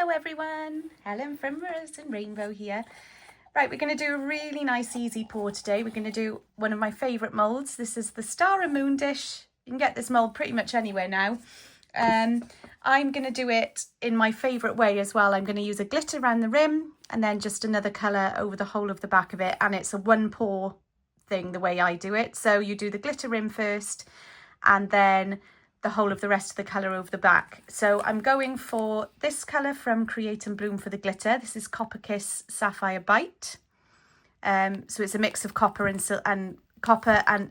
Hello everyone, Helen from Resin Rainbow here. Right, we're going to do a really nice easy pour today. We're going to do one of my favourite moulds. This is the Star and Moon dish. You can get this mould pretty much anywhere now. I'm going to do it in my favourite way as well. I'm going to use a glitter around the rim and then just another colour over the whole of the back of it. And it's a one pour thing the way I do it. So you do the glitter rim first and then the whole of the rest of the colour over the back. So I'm going for this colour from Create and Bloom for the glitter. This is Copper Kiss Sapphire Bite. So it's a mix of copper and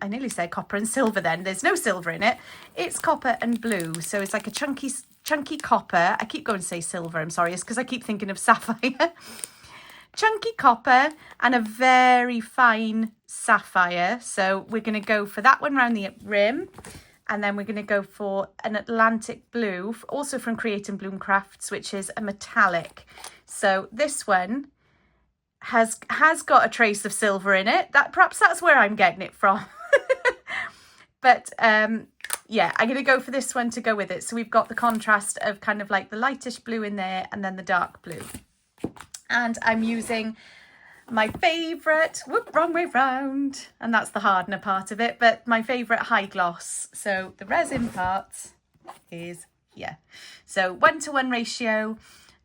I nearly said copper and silver then. There's no silver in it. It's copper and blue. So it's like a chunky copper. I keep going to say silver, I'm sorry. It's because I keep thinking of sapphire. Chunky copper and a very fine sapphire. So we're going to go for that one around the rim. And then we're going to go for an Atlantic blue, also from Create and Bloom Crafts, which is a metallic. So this one has got a trace of silver in it. Perhaps that's where I'm getting it from. But yeah, I'm going to go for this one to go with it. So we've got the contrast of kind of like the lightish blue in there and then the dark blue. And I'm using my favourite, wrong way round, and that's the hardener part of it, but my favourite high gloss. So the resin part is here. So 1:1 ratio.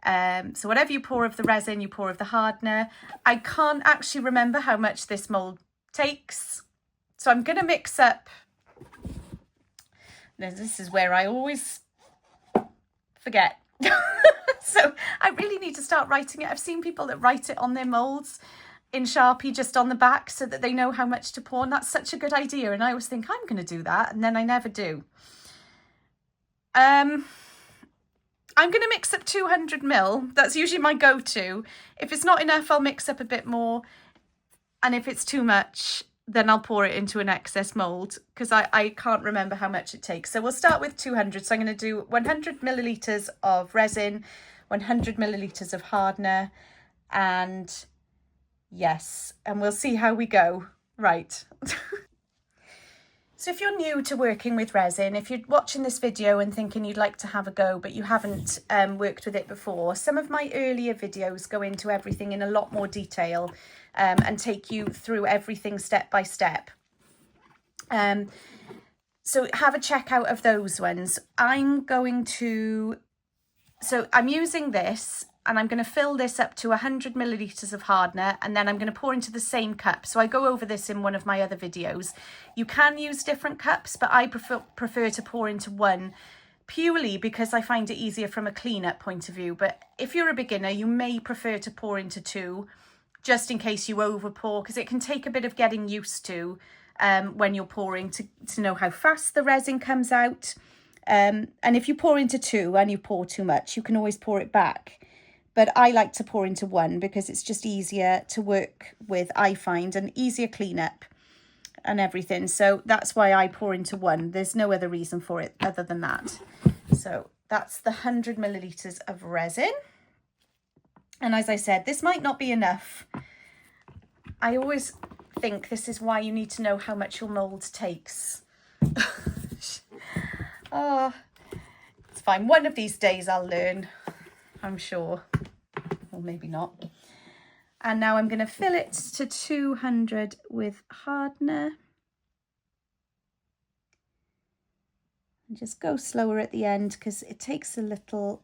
So whatever you pour of the resin, you pour of the hardener. I can't actually remember how much this mould takes. So I'm going to mix up. This is where I always forget. So I really need to start writing it. I've seen people that write it on their moulds in Sharpie just on the back so that they know how much to pour. And that's such a good idea. And I always think I'm going to do that. And then I never do. I'm going to mix up 200 ml. That's usually my go-to. If it's not enough, I'll mix up a bit more. And if it's too much, then I'll pour it into an excess mould because I can't remember how much it takes. So we'll start with 200. So I'm going to do 100 millilitres of resin, 100 millilitres of hardener, and yes, and we'll see how we go. Right. So if you're new to working with resin, if you're watching this video and thinking you'd like to have a go, but you haven't worked with it before, some of my earlier videos go into everything in a lot more detail and take you through everything step by step. So have a check out of those ones. I'm using this and I'm going to fill this up to 100 millilitres of hardener and then I'm going to pour into the same cup. So I go over this in one of my other videos. You can use different cups, but I prefer to pour into one purely because I find it easier from a cleanup point of view. But if you're a beginner, you may prefer to pour into two just in case you over pour, because it can take a bit of getting used to when you're pouring to know how fast the resin comes out. And if you pour into two and you pour too much, you can always pour it back. But I like to pour into one because it's just easier to work with, I find, and easier cleanup and everything. So that's why I pour into one. There's no other reason for it other than that. So that's the 100 millilitres of resin. And as I said, this might not be enough. I always think this is why you need to know how much your mould takes. Oh, it's fine. One of these days I'll learn, I'm sure. Or maybe not. And now I'm going to fill it to 200 with hardener. And just go slower at the end because it takes a little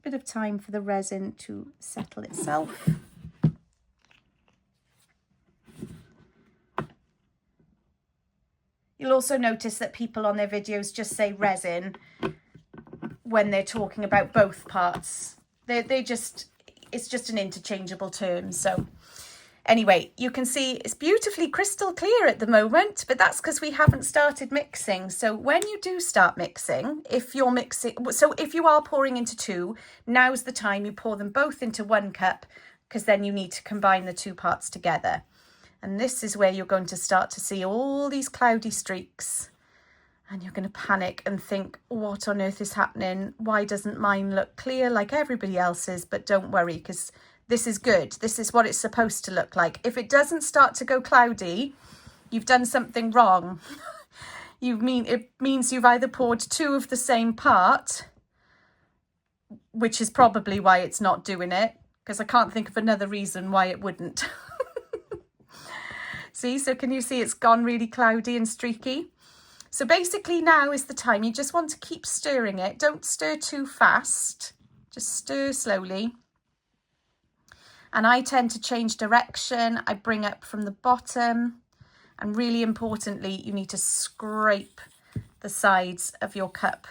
bit of time for the resin to settle itself. You'll also notice that people on their videos just say resin when they're talking about both parts. It's just an interchangeable term. So anyway, you can see it's beautifully crystal clear at the moment, but that's because we haven't started mixing. So when you do start mixing, if you are pouring into two, now's the time you pour them both into one cup because then you need to combine the two parts together. And this is where you're going to start to see all these cloudy streaks. And you're going to panic and think, what on earth is happening? Why doesn't mine look clear like everybody else's? But don't worry, because this is good. This is what it's supposed to look like. If it doesn't start to go cloudy, you've done something wrong. It means you've either poured two of the same part which is probably why it's not doing it, because I can't think of another reason why it wouldn't. See, so can you see it's gone really cloudy and streaky? So basically now is the time. You just want to keep stirring it. Don't stir too fast. Just stir slowly. And I tend to change direction. I bring up from the bottom. And really importantly, you need to scrape the sides of your cup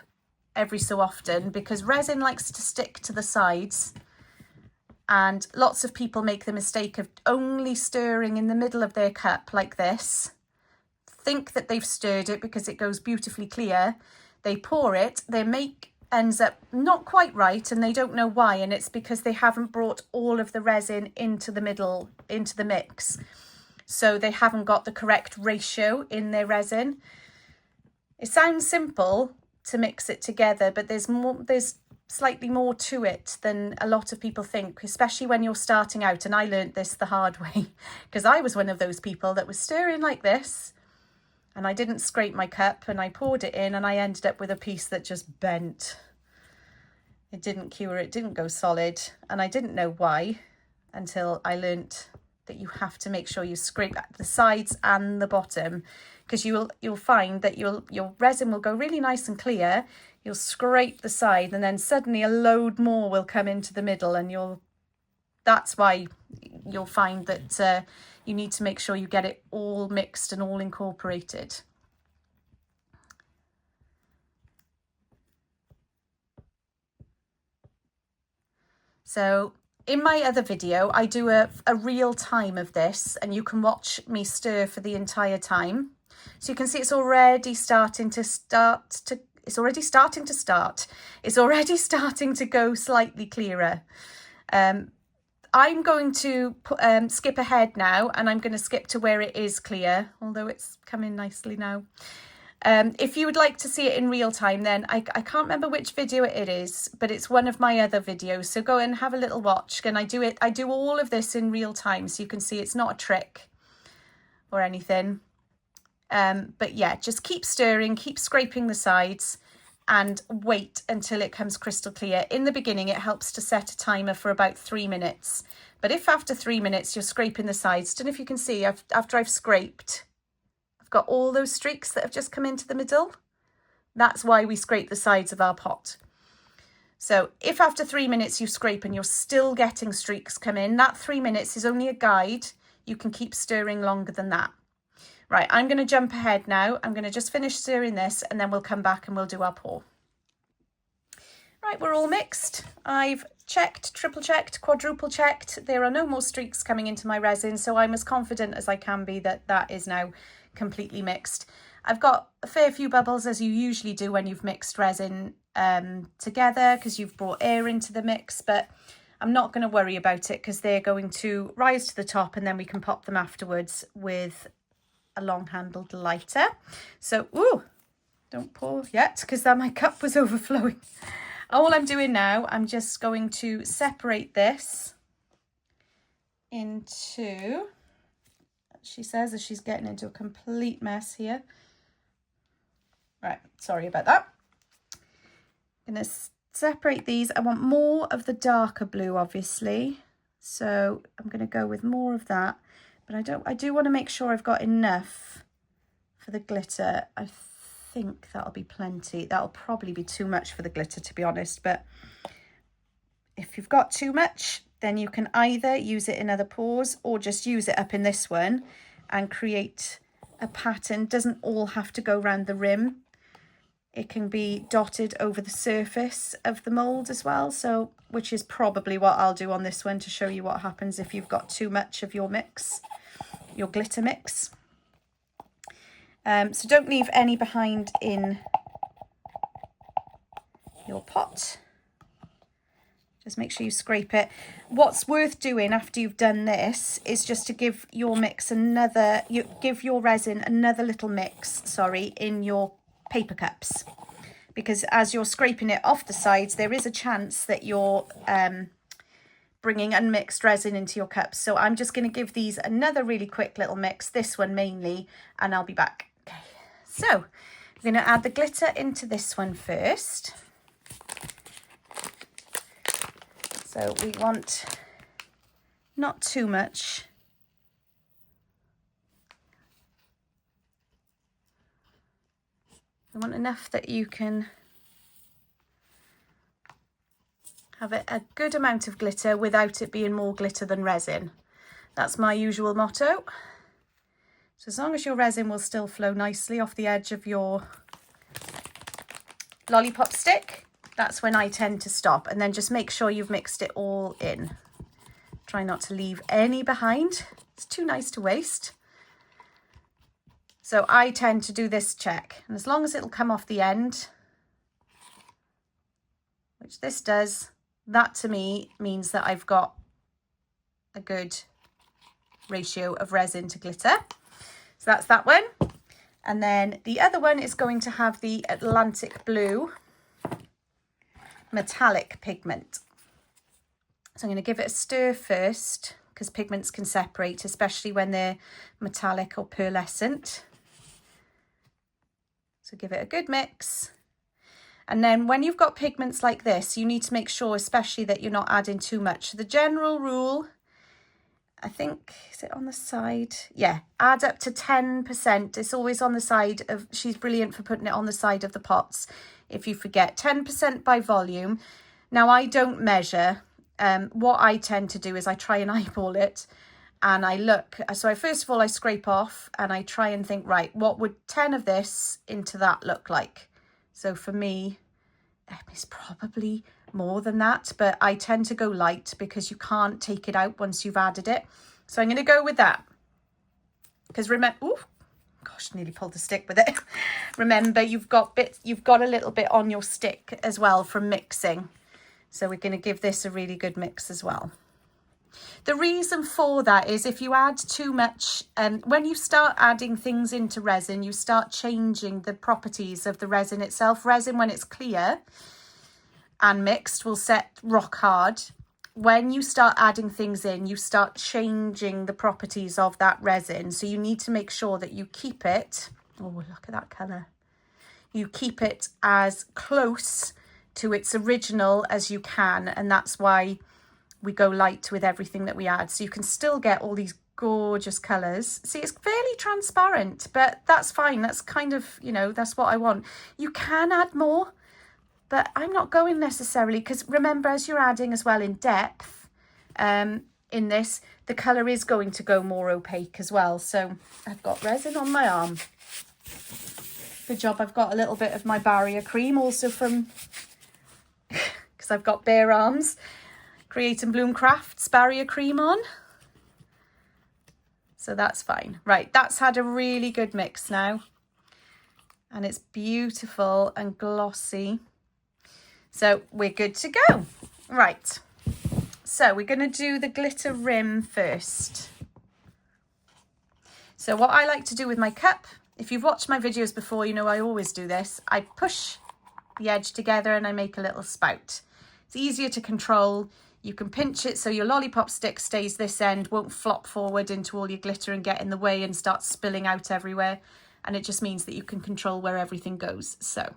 every so often, because resin likes to stick to the sides. And lots of people make the mistake of only stirring in the middle of their cup like this. Think that they've stirred it because it goes beautifully clear. They pour it, their make ends up not quite right, and they don't know why, and it's because they haven't brought all of the resin into the middle, into the mix. So they haven't got the correct ratio in their resin. It sounds simple to mix it together, but there's slightly more to it than a lot of people think, especially when you're starting out. And I learned this the hard way because I was one of those people that was stirring like this, and I didn't scrape my cup, and I poured it in and I ended up with a piece that just bent. It didn't cure, it didn't go solid, and I didn't know why until I learnt that you have to make sure you scrape the sides and the bottom, because you'll find that your resin will go really nice and clear. You'll scrape the side and then suddenly a load more will come into the middle, and that's why you'll find that you need to make sure you get it all mixed and all incorporated. So in my other video, I do a real time of this, and you can watch me stir for the entire time. So you can see it's already starting to It's already starting to go slightly clearer. I'm going to skip ahead now, and I'm going to skip to where it is clear, although it's coming nicely now. If you would like to see it in real time, then I can't remember which video it is, but it's one of my other videos. So go and have a little watch. And I do all of this in real time, so you can see it's not a trick or anything. But yeah, just keep stirring, keep scraping the sides, and wait until it comes crystal clear. In the beginning, it helps to set a timer for about 3 minutes. But if after 3 minutes you're scraping the sides, don't know if you can see, after I've scraped, I've got all those streaks that have just come into the middle. That's why we scrape the sides of our pot. So if after 3 minutes you scrape and you're still getting streaks come in, that 3 minutes is only a guide. You can keep stirring longer than that. Right, I'm going to jump ahead now. I'm going to just finish stirring this, and then we'll come back and we'll do our pour. Right, we're all mixed. I've checked, triple checked, quadruple checked. There are no more streaks coming into my resin, so I'm as confident as I can be that that is now completely mixed. I've got a fair few bubbles, as you usually do when you've mixed resin together, because you've brought air into the mix, but I'm not going to worry about it because they're going to rise to the top, and then we can pop them afterwards with a long-handled lighter. So, ooh, don't pour yet because then my cup was overflowing. All I'm doing now, I'm just going to separate this into, she says as she's getting into a complete mess here. Right, sorry about that. I'm going to separate these. I want more of the darker blue, obviously. So I'm going to go with more of that. But I do want to make sure I've got enough for the glitter. I think that'll be plenty. That'll probably be too much for the glitter, to be honest. But if you've got too much, then you can either use it in other pours or just use it up in this one and create a pattern. Doesn't all have to go around the rim. It can be dotted over the surface of the mould as well. So, which is probably what I'll do on this one to show you what happens if you've got too much of your mix, your glitter mix. So don't leave any behind in your pot. Just make sure you scrape it. What's worth doing after you've done this is just to give your mix give your resin another little mix, in your paper cups. Because as you're scraping it off the sides, there is a chance that you're bringing unmixed resin into your cups. So I'm just going to give these another really quick little mix, this one mainly, and I'll be back. Okay, so I'm going to add the glitter into this one first. So we want not too much. We want enough that you can have a good amount of glitter without it being more glitter than resin. That's my usual motto. So as long as your resin will still flow nicely off the edge of your lollipop stick, that's when I tend to stop, and then just make sure you've mixed it all in. Try not to leave any behind. It's too nice to waste. So I tend to do this check, and as long as it'll come off the end, which this does, that to me means that I've got a good ratio of resin to glitter. So that's that one. And then the other one is going to have the Atlantic Blue metallic pigment. So I'm going to give it a stir first, because pigments can separate, especially when they're metallic or pearlescent. So give it a good mix. And then when you've got pigments like this, you need to make sure especially that you're not adding too much. The general rule, I think, is it on the side? Yeah, add up to 10%. It's always on the side of, she's brilliant for putting it on the side of the pots. If you forget, 10% by volume. Now I don't measure. What I tend to do is I try and eyeball it, and I look. So first of all, I scrape off and I try and think, right, what would 10 of this into that look like? So for me, it's probably more than that, but I tend to go light because you can't take it out once you've added it. So I'm going to go with that. Because remember, oh gosh, nearly pulled the stick with it. Remember, you've got a little bit on your stick as well from mixing. So we're going to give this a really good mix as well. The reason for that is if you add too much, when you start adding things into resin, you start changing the properties of the resin itself. Resin, when it's clear and mixed, will set rock hard. When you start adding things in, you start changing the properties of that resin. So you need to make sure that you keep it, oh, look at that colour. You keep it as close to its original as you can, and that's why we go light with everything that we add, so you can still get all these gorgeous colours. See, it's fairly transparent, but that's fine. That's kind of, you know, that's what I want. You can add more, but I'm not going necessarily, because remember, as you're adding as well in depth in this, the colour is going to go more opaque as well. So I've got resin on my arm. Good job I've got a little bit of my barrier cream also from, because I've got bare arms, Create and Bloom Crafts barrier cream on. So that's fine. Right, that's had a really good mix now. And it's beautiful and glossy. So we're good to go. Right, so we're going to do the glitter rim first. So what I like to do with my cup, if you've watched my videos before, you know I always do this. I push the edge together and I make a little spout. It's easier to control. You can pinch it so your lollipop stick stays this end, won't flop forward into all your glitter and get in the way and start spilling out everywhere. And it just means that you can control where everything goes. So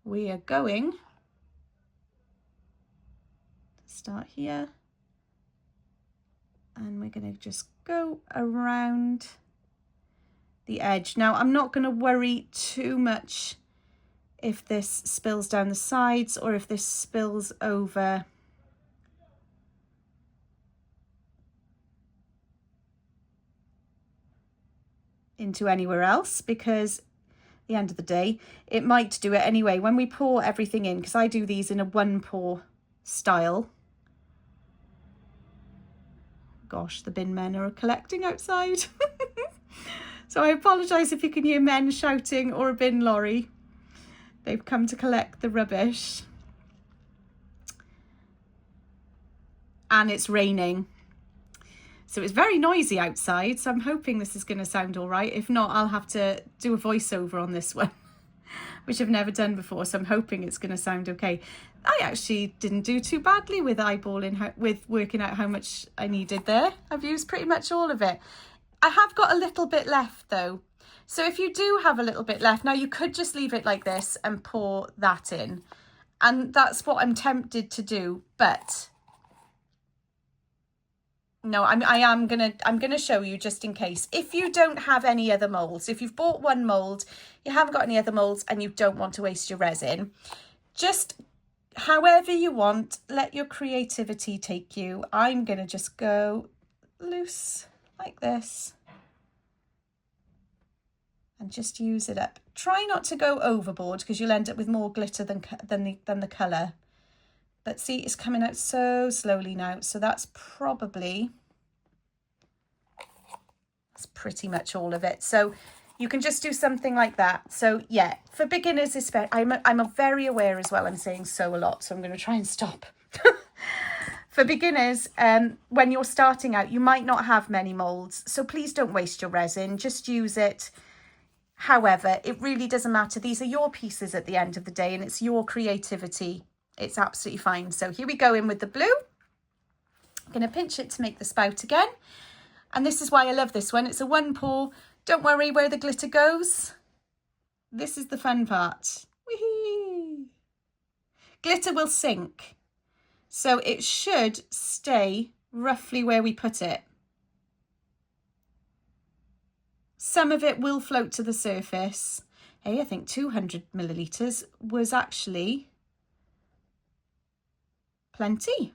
we are going to start here. And we're going to just go around the edge. Now, I'm not going to worry too much if this spills down the sides or if this spills over into anywhere else, because at the end of the day it might do it anyway. When we pour everything in, because I do these in a one pour style. Gosh, the bin men are collecting outside. So I apologise if you can hear men shouting or a bin lorry. They've come to collect the rubbish. And it's raining. So it's very noisy outside, so I'm hoping this is going to sound all right. If not, I'll have to do a voiceover on this one, which I've never done before, so I'm hoping it's going to sound okay. I actually didn't do too badly with eyeballing, with working out how much I needed there. I've used pretty much all of it. I have got a little bit left though. So if you do have a little bit left, now you could just leave it like this and pour that in. And that's what I'm tempted to do, but No, I'm gonna show you just in case. If you don't have any other molds, if you've bought one mold, you haven't got any other molds and you don't want to waste your resin, just however you want, let your creativity take you. I'm gonna just go loose like this and just use it up. Try not to go overboard because you'll end up with more glitter than the colour. But see, it's coming out so slowly now. So that's pretty much all of it. So you can just do something like that. So yeah, for beginners, especially, I'm very aware as well. I'm saying so a lot, so I'm going to try and stop. For beginners, when you're starting out, you might not have many molds. So please don't waste your resin. Just use it. However, it really doesn't matter. These are your pieces at the end of the day and it's your creativity. It's absolutely fine. So here we go in with the blue. I'm going to pinch it to make the spout again. And this is why I love this one. It's a one pour. Don't worry where the glitter goes. This is the fun part. Whee! Glitter will sink. So it should stay roughly where we put it. Some of it will float to the surface. Hey, I think 200 millilitres was actually plenty.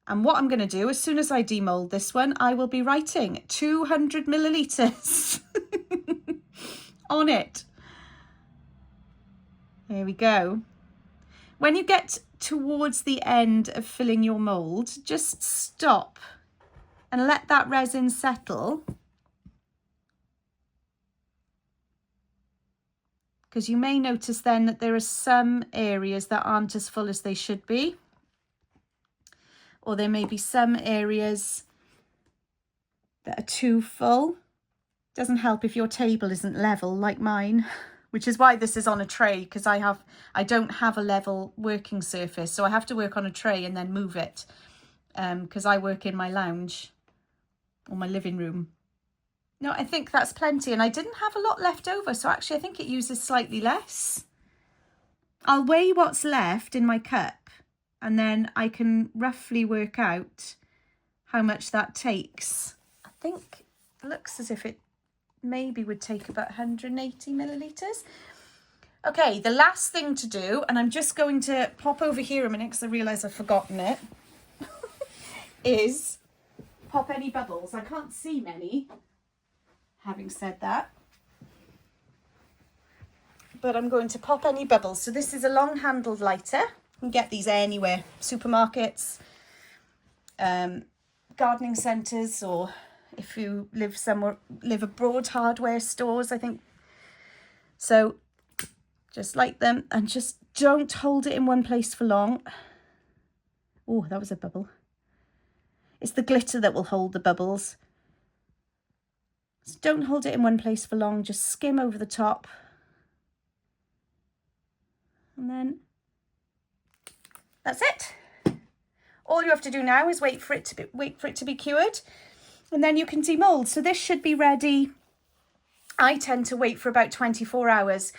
And what I'm going to do, as soon as I demold this one, I will be writing 200 millilitres on it. There we go. When you get towards the end of filling your mould, just stop and let that resin settle. Because you may notice then that there are some areas that aren't as full as they should be. Or there may be some areas that are too full. Doesn't help if your table isn't level like mine, which is why this is on a tray, because I don't have a level working surface. So I have to work on a tray and then move it because I work in my lounge or my living room. No, I think that's plenty, and I didn't have a lot left over, so actually I think it uses slightly less. I'll weigh what's left in my cup and then I can roughly work out how much that takes. I think it looks as if it maybe would take about 180 millilitres. Okay, the last thing to do, and I'm just going to pop over here a minute because I realise I've forgotten it, is pop any bubbles. I can't see many. Having said that, but I'm going to pop any bubbles. So this is a long handled lighter. You can get these anywhere, supermarkets, gardening centres, or if you live abroad, hardware stores, I think. So just light them and just don't hold it in one place for long. Oh, that was a bubble. It's the glitter that will hold the bubbles. So don't hold it in one place for long, just skim over the top. And then that's it. All you have to do now is wait for it to be cured, and then you can demold. So this should be ready. I tend to wait for about 24 hours.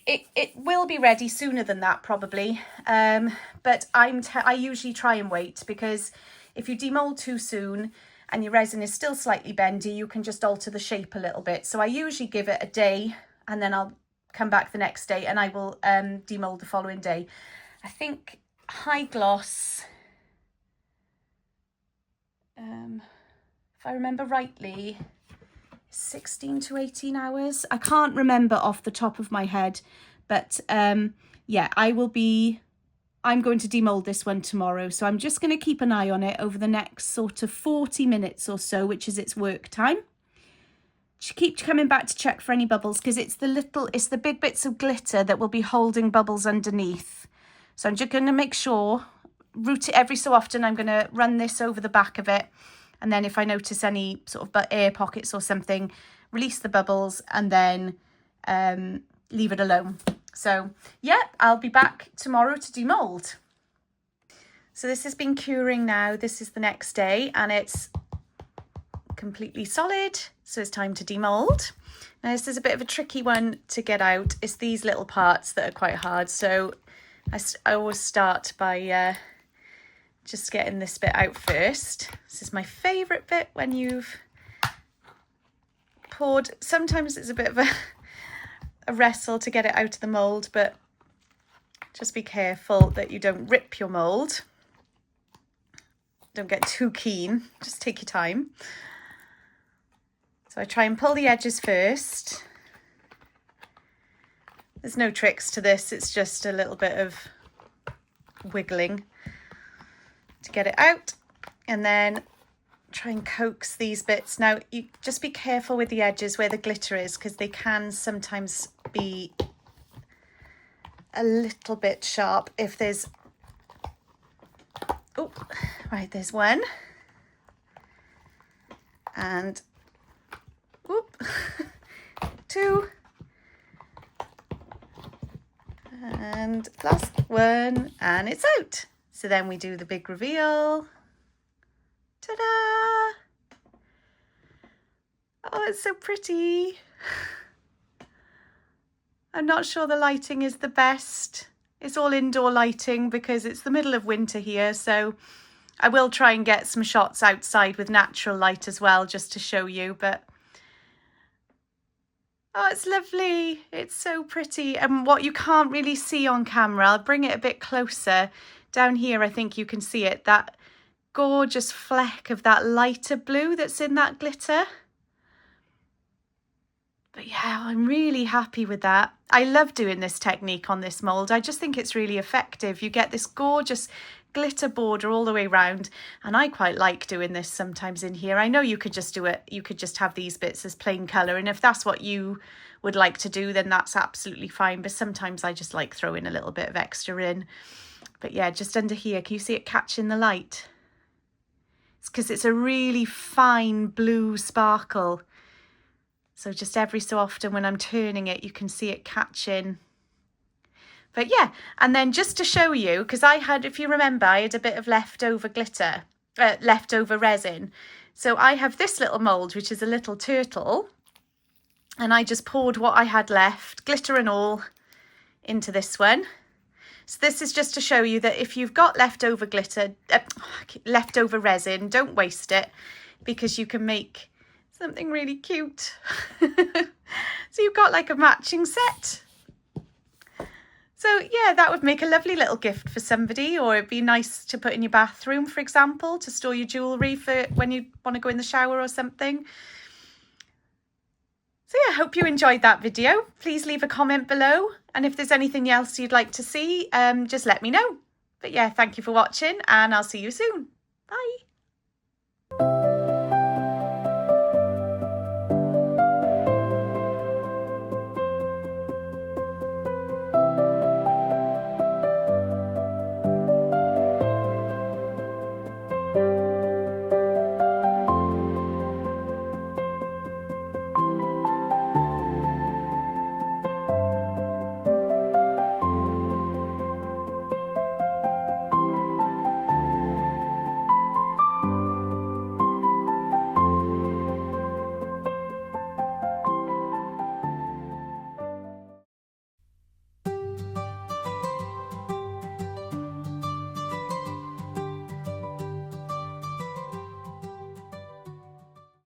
It will be ready sooner than that probably, but I usually try and wait, because if you demold too soon and your resin is still slightly bendy, you can just alter the shape a little bit. So I usually give it a day and then I'll come back the next day and I will demold the following day. I think high gloss, if I remember rightly, 16 to 18 hours. I can't remember off the top of my head, but yeah, I'm going to demold this one tomorrow, so I'm just going to keep an eye on it over the next sort of 40 minutes or so, which is its work time. Keep coming back to check for any bubbles, because it's the big bits of glitter that will be holding bubbles underneath. So I'm just going to make sure, root it every so often. I'm going to run this over the back of it, and then if I notice any sort of air pockets or something, release the bubbles and then leave it alone. So yeah, I'll be back tomorrow to demold. So this has been curing now. This is the next day and it's completely solid. So it's time to demold. Now this is a bit of a tricky one to get out. It's these little parts that are quite hard. So I always start by just getting this bit out first. This is my favourite bit when you've poured. Sometimes it's a bit of a wrestle to get it out of the mould, but just be careful that you don't rip your mould. Don't get too keen, just take your time. So I try and pull the edges first. There's no tricks to this, it's just a little bit of wiggling to get it out, and then try and coax these bits. Now you just be careful with the edges where the glitter is, because they can sometimes be a little bit sharp if there's, oh right, there's one, and whoop, two, and last one, and it's out. So then we do the big reveal. Ta-da! Oh, it's so pretty. I'm not sure the lighting is the best. It's all indoor lighting because it's the middle of winter here, so I will try and get some shots outside with natural light as well, just to show you, but oh, it's lovely. It's so pretty. And what you can't really see on camera, I'll bring it a bit closer. Down here, I think you can see it, that gorgeous fleck of that lighter blue that's in that glitter. But yeah, I'm really happy with that. I love doing this technique on this mould. I just think it's really effective. You get this gorgeous glitter border all the way around, and I quite like doing this sometimes in here. I know you could just do it, you could just have these bits as plain colour, and if that's what you would like to do, then that's absolutely fine, but sometimes I just like throwing a little bit of extra in. But yeah, just under here, can you see it catching the light? It's because it's a really fine blue sparkle. So just every so often when I'm turning it, you can see it catching. But yeah, and then just to show you, because I had, if you remember, I had a bit of leftover glitter, leftover resin. So I have this little mould, which is a little turtle. And I just poured what I had left, glitter and all, into this one. So this is just to show you that if you've got leftover glitter, leftover resin, don't waste it, because you can make something really cute. So you've got like a matching set. So yeah, that would make a lovely little gift for somebody, or it'd be nice to put in your bathroom, for example, to store your jewellery for when you want to go in the shower or something. So yeah, I hope you enjoyed that video. Please leave a comment below. And if there's anything else you'd like to see, just let me know. But yeah, thank you for watching, and I'll see you soon. Bye.